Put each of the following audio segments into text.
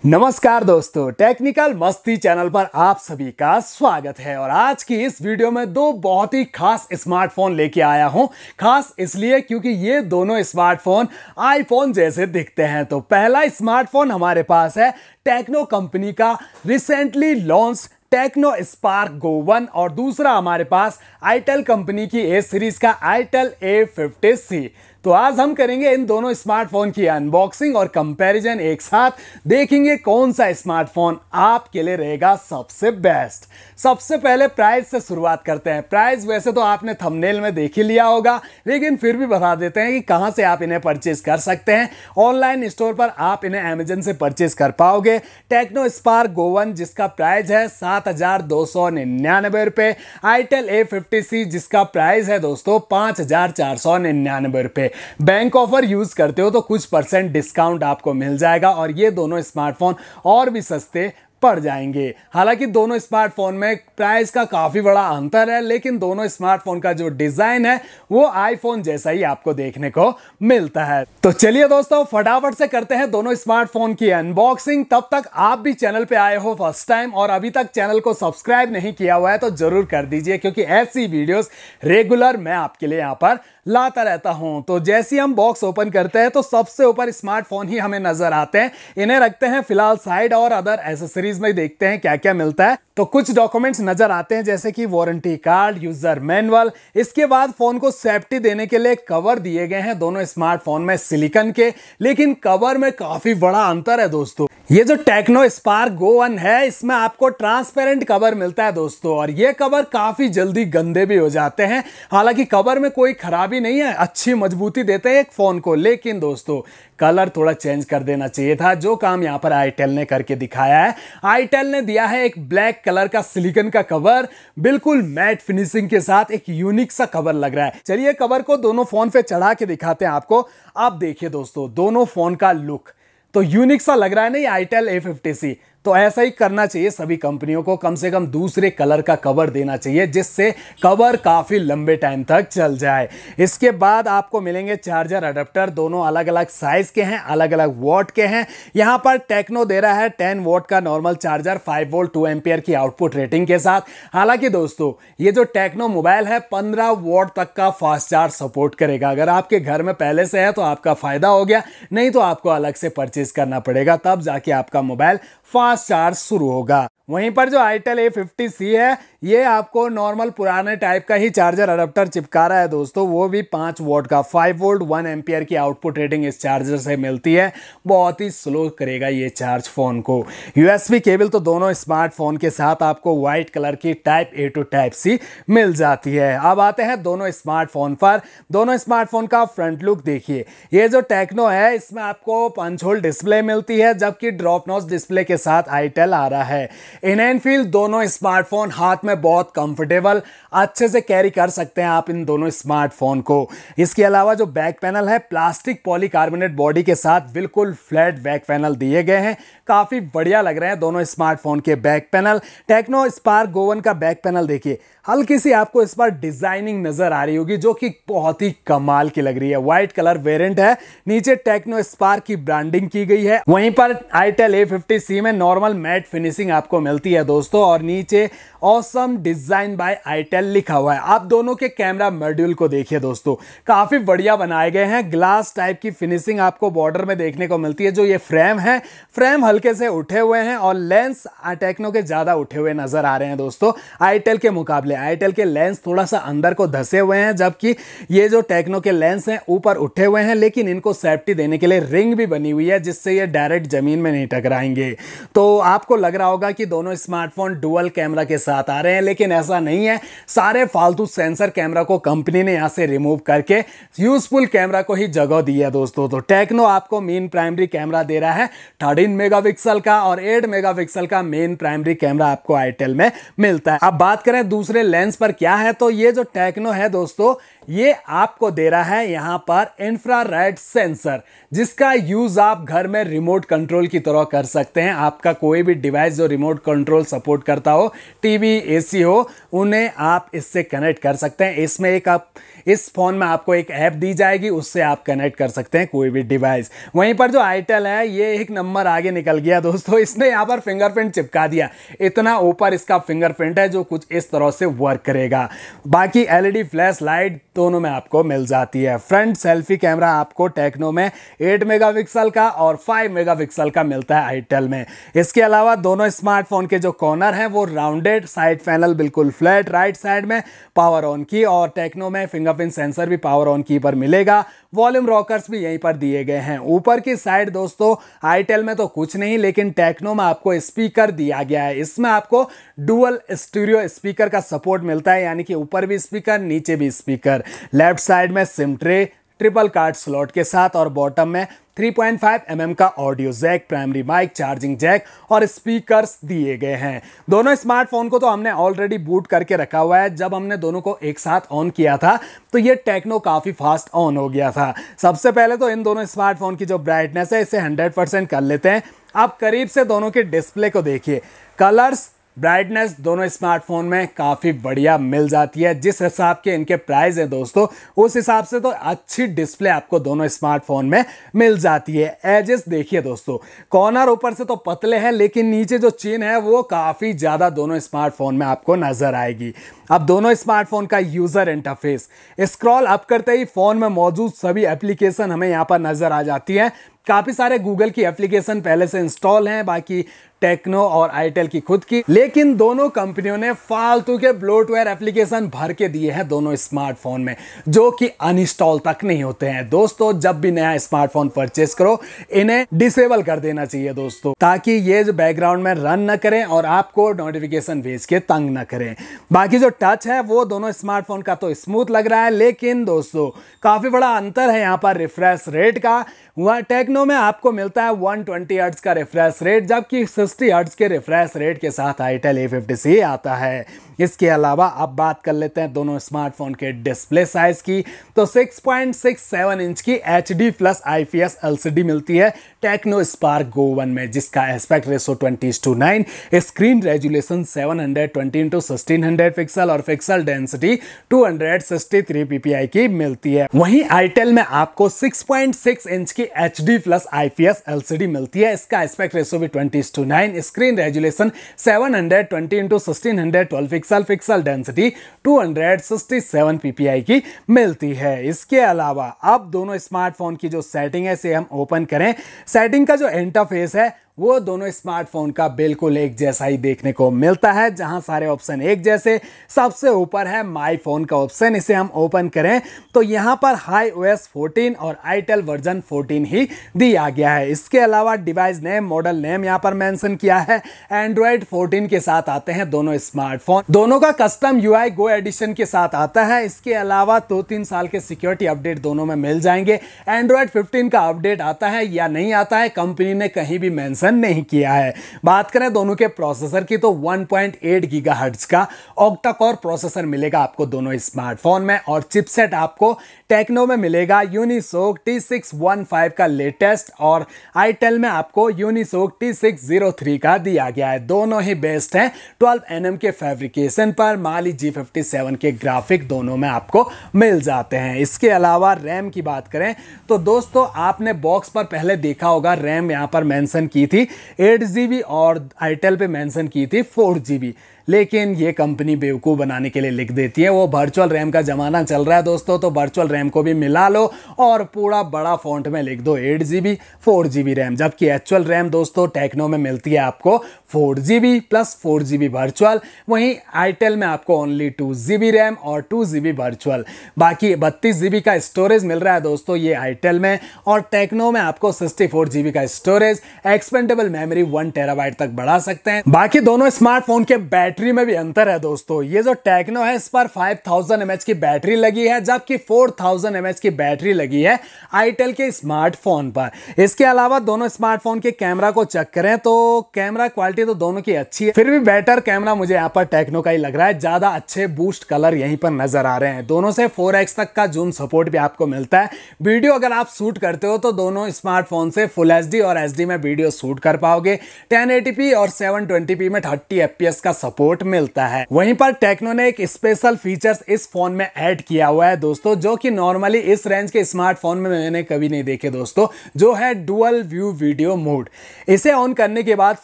नमस्कार दोस्तों, टेक्निकल मस्ती चैनल पर आप सभी का स्वागत है। और आज की इस वीडियो में दो बहुत ही खास स्मार्टफोन लेके आया हूं। खास इसलिए क्योंकि ये दोनों स्मार्टफोन आईफोन जैसे दिखते हैं। तो पहला स्मार्टफोन हमारे पास है टेक्नो कंपनी का recently launch Tecno Spark Go 1 और दूसरा हमारे पास आईटेल कंपनी की ए सीरीज का आईटेल A50C। तो आज हम करेंगे इन दोनों स्मार्टफोन की अनबॉक्सिंग और कंपैरिजन एक साथ। देखेंगे कौन सा स्मार्टफोन आपके लिए रहेगा सबसे बेस्ट। सबसे पहले प्राइस से शुरुआत करते हैं। प्राइस वैसे तो आपने थंबनेल में देख ही लिया होगा, लेकिन फिर भी बता देते हैं कि कहां से आप इन्हें परचेज कर सकते हैं। ऑनलाइन स्टोर पर आप इन्हें अमेजन से परचेज कर पाओगे। टेक्नो स्पार्क गो 1 जिसका प्राइस है 7,299 रुपए। आईटेल A50C जिसका प्राइस है दोस्तों 5,499 रुपए। बैंक ऑफर यूज करते हो तो कुछ % डिस्काउंट आपको मिल जाएगा और ये दोनों स्मार्टफोन और भी सस्ते पड़ जाएंगे। हालांकि दोनों स्मार्टफोन में प्राइस का काफी बड़ा अंतर है, लेकिन दोनों स्मार्टफोन का जो डिजाइन है वो आईफोन जैसा ही आपको देखने को मिलता है। तो चलिए दोस्तों, फटाफट से करते हैं दोनों स्मार्टफोन की अनबॉक्सिंग। तब तक आप भी चैनल पे आए हो फर्स्ट टाइम और अभी तक चैनल को सब्सक्राइब नहीं किया हुआ है तो जरूर कर दीजिए, क्योंकि ऐसी वीडियोस रेगुलर मैं आपके लिए यहाँ पर लाता रहता हूं। तो जैसे हम बॉक्स ओपन करते हैं तो सबसे ऊपर स्मार्टफोन ही हमें नजर आते हैं। इन्हें रखते हैं फिलहाल साइड और अदर एसेसरीज में देखते हैं क्या क्या मिलता है। तो कुछ डॉक्यूमेंट्स नजर आते हैं जैसे कि वारंटी कार्ड, यूजर मैनुअल। इसके बाद फोन को सेफ्टी देने के लिए कवर दिए गए हैं दोनों स्मार्टफोन में सिलिकॉन के, लेकिन कवर में काफी बड़ा अंतर है दोस्तों। ये जो टेक्नो स्पार्क गो 1 है इसमें आपको ट्रांसपेरेंट कवर मिलता है दोस्तों, और ये कवर काफी जल्दी गंदे भी हो जाते हैं। हालांकि कवर में कोई खराबी नहीं है, अच्छी मजबूती देते हैं एक फोन को, लेकिन दोस्तों कलर थोड़ा चेंज कर देना चाहिए था, जो काम यहां पर आईटेल ने करके दिखाया है। आईटेल ने दिया है एक ब्लैक कलर का सिलिकॉन का कवर, बिल्कुल मैट फिनिशिंग के साथ एक यूनिक सा कवर लग रहा है। चलिए कवर को दोनों फोन पे चढ़ा के दिखाते हैं आपको। आप देखिए दोस्तों, दोनों फोन का लुक तो यूनिक सा लग रहा है नहीं आईटेल A50C। तो ऐसा ही करना चाहिए सभी कंपनियों को, कम से कम दूसरे कलर का कवर देना चाहिए जिससे कवर काफी लंबे टाइम तक चल जाए। इसके बाद आपको मिलेंगे चार्जर अडेप्टर, दोनों अलग अलग साइज के हैं, अलग अलग वॉट के हैं। यहां पर टेक्नो दे रहा है 10 वॉट का नॉर्मल चार्जर 5 वोल्ट 2 एम्पियर की आउटपुट रेटिंग के साथ। हालांकि दोस्तों ये जो टेक्नो मोबाइल है 15 वॉट तक का फास्ट चार्ज सपोर्ट करेगा। अगर आपके घर में पहले से है तो आपका फायदा हो गया, नहीं तो आपको अलग से परचेज करना पड़ेगा, तब जाके आपका मोबाइल फास्ट चार्ज शुरू होगा। वहीं पर जो आईटेल A50C है ये आपको नॉर्मल पुराने टाइप का ही चार्जर अडेप्टर चिपका रहा है दोस्तों, वो भी 5 वॉट का 5 वोल्ट 1 एम्पियर की आउटपुट रेटिंग इस चार्जर से मिलती है। बहुत ही स्लो करेगा ये चार्ज फोन को। USB केबल तो दोनों स्मार्टफोन के साथ आपको व्हाइट कलर की type A to type C मिल जाती है। अब आते हैं दोनों स्मार्टफोन पर। दोनों स्मार्टफोन का फ्रंट लुक देखिए। ये जो टेक्नो है इसमें आपको पंच होल डिस्प्ले मिलती है, जबकि ड्रॉप नॉच डिस्प्ले के साथ आईटेल आ रहा है। इन एंड फील दोनों स्मार्टफोन हाथ में बहुत कंफर्टेबल, अच्छे से कैरी कर सकते हैं आप इन दोनों स्मार्टफोन को। इसके अलावा जो बैक पैनल है प्लास्टिक पॉलीकार्बोनेट बॉडी के साथ बिल्कुल फ्लैट बैक पैनल दिए गए हैं। काफी बढ़िया लग रहे हैं दोनों स्मार्टफोन के back panel. Tecno Spark Go 1 का बैक पैनल देखिए, हल्की सी आपको इस पर डिजाइनिंग नजर आ रही होगी जो कि बहुत ही कमाल की लग रही है। व्हाइट कलर वेरिएंट है, नीचे टेक्नो स्पार्क की ब्रांडिंग की गई है। वहीं पर आईटेल A50C में नॉर्मल मैट फिनिशिंग आपको मिलती है दोस्तों, और नीचे ऑसम डिजाइन बाय आईटेल लिखा हुआ है। आप दोनों के कैमरा मॉड्यूल को देखिए दोस्तों, काफी बढ़िया बनाए गए हैं। ग्लास टाइप की फिनिशिंग आपको बॉर्डर में देखने को मिलती है। जो ये फ्रेम है, फ्रेम हल्के से उठे हुए हैं और लेंस टेक्नो के ज्यादा उठे हुए नजर आ रहे हैं दोस्तों आईटेल के मुकाबले। आईटेल के लेंस थोड़ा सा अंदर को धसे हुए हैं, जबकि ये जो टेक्नो के लेंस हैं ऊपर उठे हुए हैं, लेकिन इनको सेफ्टी देने के लिए रिंग भी बनी हुई है जिससे ये डायरेक्ट जमीन में नहीं टकराएंगे। तो आपको लग रहा होगा कि दोनों स्मार्टफोन डुअल कैमरा के साथ आ रहे हैं, लेकिन ऐसा नहीं है। सारे फालतू सेंसर कैमरा को कंपनी ने यहां से रिमूव करके यूजफुल कैमरा को ही जगह दी है दोस्तों। तो टेक्नो आपको मेन प्राइमरी कैमरा दे रहा है 13 मेगापिक्सल का, और 8 मेगापिक्सल का मेन प्राइमरी कैमरा आपको आईटेल में मिलता है। अब बात करें दूसरे लेंस पर क्या है, तो ये जो टेक्नो है दोस्तों ये आपको दे रहा है यहाँ पर इंफ्रारेड सेंसर, जिसका यूज आप घर में रिमोट कंट्रोल की तरह कर सकते हैं। आपका कोई भी डिवाइस जो रिमोट कंट्रोल सपोर्ट करता हो, टीवी, एसी हो, उन्हें आप इससे कनेक्ट कर सकते हैं। इसमें एक आप इस फोन में आपको एक ऐप दी जाएगी, उससे आप कनेक्ट कर सकते हैं कोई भी डिवाइस। वहीं पर जो आईटेल है ये एक नंबर आगे निकल गया दोस्तों, इसने यहाँ पर फिंगरप्रिंट चिपका दिया। इतना ऊपर इसका फिंगरप्रिंट है जो कुछ इस तरह से वर्क करेगा। बाकी एलईडी फ्लैश लाइट दोनों में आपको मिल जाती है। फ्रंट सेल्फी कैमरा आपको टेक्नो में 8 मेगापिक्सल का और 5 मेगापिक्सल का मिलता है आईटेल में। इसके अलावा दोनों स्मार्टफोन के जो कॉर्नर हैं वो राउंडेड, साइड पैनल बिल्कुल फ्लैट, राइट साइड में पावर ऑन की और टेक्नो में फिंगरप्रिंट सेंसर भी पावर ऑन की पर मिलेगा। वॉल्यूम रॉकर्स भी यहीं पर दिए गए हैं। ऊपर की साइड दोस्तों आईटेल में तो कुछ नहीं, लेकिन टेक्नो में आपको स्पीकर दिया गया है। इसमें आपको डुअल स्टीरियो स्पीकर का सपोर्ट मिलता है, यानी कि ऊपर भी स्पीकर, नीचे भी स्पीकर। लेफ्ट साइड में SIM tray triple card slot के साथ और बॉटम में 3.5 mm का audio jack, primary mic, charging jack और स्पीकर्स दिए गए हैं। दोनों स्मार्टफोन को तो हमने ऑलरेडी बूट करके रखा हुआ है। जब हमने दोनों को एक साथ ऑन किया था तो ये टेक्नो काफ़ी फास्ट ऑन हो गया था। सबसे पहले तो इन दोनों स्मार्टफोन की जो ब्राइटनेस है इसे 100% कर लेते हैं। आप करीब से दोनों के डिस्प्ले को देखिए, कलर्स, ब्राइटनेस दोनों स्मार्टफोन में काफ़ी बढ़िया मिल जाती है। जिस हिसाब के इनके प्राइस है दोस्तों, उस हिसाब से तो अच्छी डिस्प्ले आपको दोनों स्मार्टफोन में मिल जाती है। एजेस देखिए दोस्तों, कॉर्नर ऊपर से तो पतले हैं, लेकिन नीचे जो चीन है वो काफ़ी ज़्यादा दोनों स्मार्टफोन में आपको नजर आएगी। अब दोनों स्मार्टफोन का यूज़र इंटरफेस, स्क्रॉल अप करते ही फ़ोन में मौजूद सभी एप्लीकेशन हमें यहाँ पर नज़र आ जाती है। काफ़ी सारे गूगल की एप्लीकेशन पहले से इंस्टॉल हैं, बाकी टेक्नो और आईटेल की खुद की, लेकिन दोनों कंपनियों ने फालतू के ब्लोटवेयर एप्लीकेशन भर के दिए हैं दोनों स्मार्टफोन में, जो कि अनइंस्टॉल तक नहीं होते हैं। दोस्तों जब भी नया स्मार्टफोन परचेस करो इन्हें डिसेबल कर देना चाहिए दोस्तों, ताकि ये जो बैकग्राउंड में रन न करें और आपको नोटिफिकेशन भेज के तंग न करें। बाकी जो टच है वो दोनों स्मार्टफोन का तो स्मूथ लग रहा है, लेकिन दोस्तों काफ़ी बड़ा अंतर है यहाँ पर रिफ्रेश रेट का। टेक्नो में आपको मिलता है 120 हर्ट्ज का रिफ्रेश रेट, जबकि 60 हर्ट्ज के रिफ्रेश रेट के साथ आईटेल A50C आता है। इसके अलावा अब बात कर लेते हैं दोनों स्मार्टफोन के डिस्प्ले साइज की, तो 6.67 इंच की HD+ IPS LCD मिलती है टेक्नो स्पार्क Go 1 में, जिसका aspect ratio 20:9, screen resolution 720x1600 pixel और पिक्सल डेंसिटी 263 ppi की मिलती है। वहीं आईटेल में आपको 6.6 इंच की HD+ IPS LCD मिलती है, इसका एस्पेक्ट रेशो भी 20:9, screen resolution 720x1612 pixel, pixel density 267 ppi की मिलती है। इसके अलावा अब दोनों स्मार्टफोन की जो सेटिंग है इसे हम ओपन करें। सेटिंग का जो इंटरफेस है वो दोनों स्मार्टफोन का बिल्कुल एक जैसा ही देखने को मिलता है, जहां सारे ऑप्शन एक जैसे। सबसे ऊपर है माई फोन का ऑप्शन, इसे हम ओपन करें तो यहां पर iOS 14 और आईटेल वर्जन 14 ही दिया गया है। इसके अलावा डिवाइस नेम, मॉडल नेम यहां पर मेंशन किया है। एंड्रॉइड 14 के साथ आते हैं दोनों स्मार्टफोन, दोनों का कस्टम UI गो एडिशन के साथ आता है। इसके अलावा 2-3 साल के सिक्योरिटी अपडेट दोनों में मिल जाएंगे। एंड्रॉइड 15 का अपडेट आता है या नहीं आता है, कंपनी ने कहीं भी मेंशन नहीं किया है। बात करें दोनों के प्रोसेसर की तो 1.8 गीगाहर्ट्ज का ऑक्टा कोर प्रोसेसर मिलेगा आपको दोनों स्मार्टफोन में, और चिपसेट आपको टेक्नो में मिलेगा यूनिसोक T615 का लेटेस्ट, और आईटेल में आपको यूनिसोक T603 का दिया गया है। दोनों ही बेस्ट हैं 12 nm के फैब्रिकेशन पर। माली G57 के ग्राफिक दोनों में आपको मिल जाते हैं। इसके अलावा रैम की बात करें तो दोस्तों आपने बॉक्स पर पहले देखा होगा रैम यहां पर मेंशन की थी 8 GB और आईटेल पे मेंशन की थी 4 GB, लेकिन ये कंपनी बेवकूफ़ बनाने के लिए लिख देती है। वो वर्चुअल रैम का ज़माना चल रहा है दोस्तों, तो वर्चुअल रैम को भी मिला लो और पूरा बड़ा फॉन्ट में लिख दो 8 GB 4 GB रैम, जबकि एक्चुअल रैम दोस्तों टेक्नो में मिलती है आपको 4 GB प्लस 4 GB वर्चुअल। वहीं आईटेल में आपको ओनली 2 GB रैम और 2 GB वर्चुअल। बाकी 32 GB का स्टोरेज मिल रहा है दोस्तों ये आईटेल में, और टेक्नो में आपको 64 GB का स्टोरेज, एक्सपेंडेबल मेमोरी 1 TB तक बढ़ा सकते हैं। बाकी दोनों स्मार्टफोन के बैटरी में भी अंतर है दोस्तों। ये जो टेक्नो है इस पर 5000 mAh की बैटरी लगी है, जबकि 4000 mAh की बैटरी लगी है आईटेल के स्मार्टफोन पर। इसके अलावा दोनों स्मार्टफोन के कैमरा को चेक करें तो कैमरा क्वालिटी तो दोनों की अच्छी है, फिर भी बेटर कैमरा मुझे यहाँ पर टेक्नो का ही लग रहा है। ज्यादा अच्छे बूस्ट कलर यहीं पर नजर आ रहे हैं। दोनों से 4x तक का जूम सपोर्ट भी आपको मिलता है। वीडियो अगर आप शूट करते हो तो दोनों स्मार्टफोन से फुल HD और HD में वीडियो शूट कर पाओगे। 1080p और 720p में 30 fps का सपोर्ट मिलता है। वहीं पर टेक्नो ने एक स्पेशल फीचर्स इस फोन में ऐड किया हुआ है दोस्तों, जो कि नॉर्मली इस रेंज के स्मार्टफोन में मैंने कभी नहीं देखे दोस्तों, जो है डुअल व्यू वीडियो मोड। इसे ऑन करने के बाद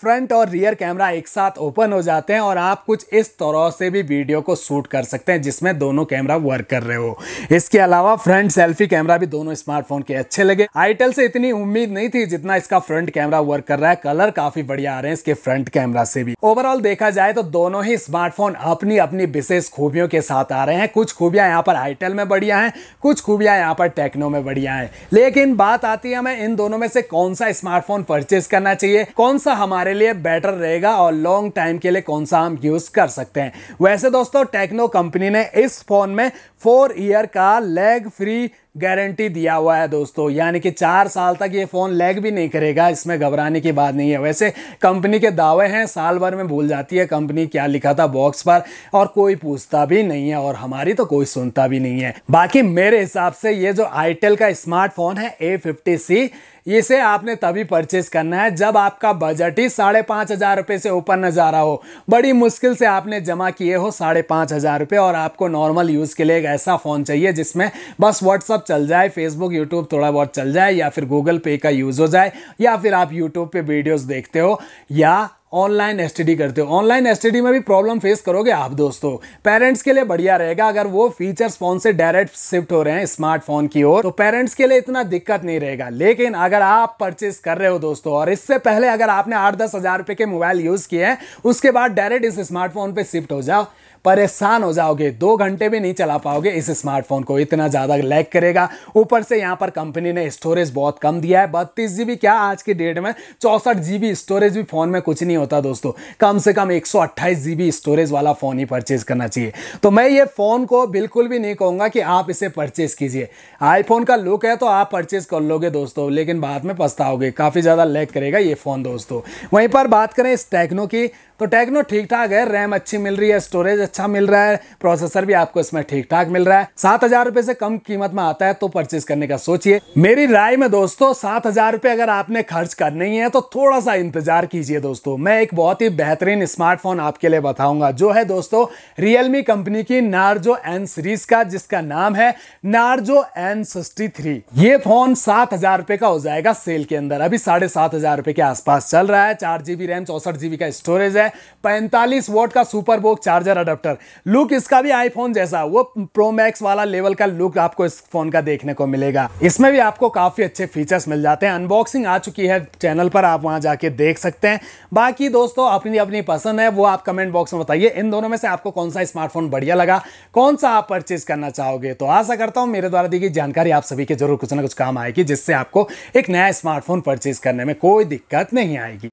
फ्रंट और रियर कैमरा एक साथ ओपन हो जाते हैं और आप कुछ इस तरह से भी वीडियो को शूट कर सकते हैं जिसमें दोनों कैमरा वर्क कर रहे हो। इसके अलावा फ्रंट सेल्फी कैमरा भी दोनों स्मार्टफोन के अच्छे लगे। आईटेल से इतनी उम्मीद नहीं थी जितना इसका फ्रंट कैमरा वर्क कर रहा है। कलर काफी बढ़िया आ रहे हैं इसके फ्रंट कैमरा से भी। ओवरऑल देखा जाए तो दोनों ही स्मार्टफोन अपनी अपनी विशेष खूबियों के साथ आ रहे हैं। कुछ खूबियां यहाँ पर आईटेल में बढ़िया हैं, कुछ खूबियां यहाँ पर टेक्नो में बढ़िया हैं। लेकिन बात आती है हमें इन दोनों में से कौन सा स्मार्टफोन परचेज करना चाहिए, कौन सा हमारे लिए बेटर रहेगा और लॉन्ग टाइम के लिए कौन सा हम यूज कर सकते हैं। वैसे दोस्तों टेक्नो कंपनी ने इस फोन में 4 ईयर का लैग फ्री गारंटी दिया हुआ है दोस्तों, यानी कि 4 साल तक ये फोन लैग भी नहीं करेगा। इसमें घबराने की बात नहीं है। वैसे कंपनी के दावे हैं, साल भर में भूल जाती है कंपनी क्या लिखा था बॉक्स पर, और कोई पूछता भी नहीं है और हमारी तो कोई सुनता भी नहीं है। बाकी मेरे हिसाब से ये जो आईटेल का स्मार्टफोन है A50C, इसे आपने तभी परचेज करना है जब आपका बजट ही 5,500 रुपए से ऊपर न जा रहा हो। बड़ी मुश्किल से आपने जमा किए हो 5,500 रुपए और आपको नॉर्मल यूज के लिए एक ऐसा फोन चाहिए जिसमें बस व्हाट्सअप चल जाए, फेसबुक यूट्यूब थोड़ा बहुत चल जाए, या फिर गूगल पे का यूज हो जाए, या फिर आप यूट्यूब पे वीडियोस देखते हो या ऑनलाइन एसटीडी करते हो। ऑनलाइन एसटीडी में भी प्रॉब्लम फेस करोगे आप दोस्तों। पेरेंट्स के लिए बढ़िया रहेगा अगर वो फीचर्स फोन से डायरेक्ट शिफ्ट हो रहे हैं स्मार्टफोन की ओर, तो पेरेंट्स के लिए इतना दिक्कत नहीं रहेगा। लेकिन अगर आप परचेस कर रहे हो दोस्तों और इससे पहले अगर आपने 8-10 हजार रुपए के मोबाइल यूज किए हैं, उसके बाद डायरेक्ट इस स्मार्टफोन पे शिफ्ट हो जाओ, परेशान हो जाओगे। 2 घंटे भी नहीं चला पाओगे इस स्मार्टफोन को, इतना ज्यादा लैग करेगा। ऊपर से यहाँ पर कंपनी ने स्टोरेज बहुत कम दिया है, 32 GB क्या, आज की डेट में 64 GB स्टोरेज भी फोन में कुछ नहीं होता दोस्तों। कम से कम 128 GB स्टोरेज वाला फोन ही परचेज करना चाहिए। तो मैं ये फोन को बिल्कुल भी नहीं कहूंगा कि आप इसे परचेज कीजिए। आईफोन का लुक है तो आप परचेज कर लोगे दोस्तों, लेकिन बाद में पछताओगे, काफी ज्यादा लैग करेगा ये फोन दोस्तों। वहीं पर बात करें इस टेक्नो की, तो टेक्नो ठीक ठाक है, रैम अच्छी मिल रही है, स्टोरेज अच्छा मिल रहा है, प्रोसेसर भी आपको इसमें ठीक ठाक मिल रहा है। 7,000 रुपए से कम कीमत में आता है तो परचेज करने का सोचिए। मेरी राय में दोस्तों 7,000 रुपए अगर आपने खर्च करने ही है तो थोड़ा सा इंतजार कीजिए दोस्तों। मैं एक बहुत ही बेहतरीन स्मार्टफोन आपके लिए बताऊंगा, जो है दोस्तों रियलमी कंपनी की नार्जो N सीरीज का, जिसका नाम है नार्जो N63। ये फोन 7,000 रुपए का हो जाएगा सेल के अंदर। अभी 7,500 रुपए के आसपास चल रहा है। 4 GB रैम, 64 GB का स्टोरेज है, 45 वोट का सुपर बोक चार्जर अडेप्टर। लुक इसका भी आईफोन जैसा, वो प्रो मैक्स वाला लेवल का लुक आपको इस फोन का देखने को मिलेगा। इसमें भी आपको काफी अच्छे फीचर्स मिल जाते हैं। अनबॉक्सिंग आ चुकी है चैनल पर, आप वहां जाके देख सकते हैं। बाकी दोस्तों अपनी अपनी पसंद है, वो आप कमेंट बॉक्स में बताइए इन दोनों में से आपको कौन सा स्मार्टफोन बढ़िया लगा, कौन सा आप परचेज करना चाहोगे। तो आशा करता हूं मेरे द्वारा दी गई जानकारी आप सभी के जरूर कुछ ना कुछ काम आएगी, जिससे आपको एक नया स्मार्टफोन परचेज करने में कोई दिक्कत नहीं आएगी।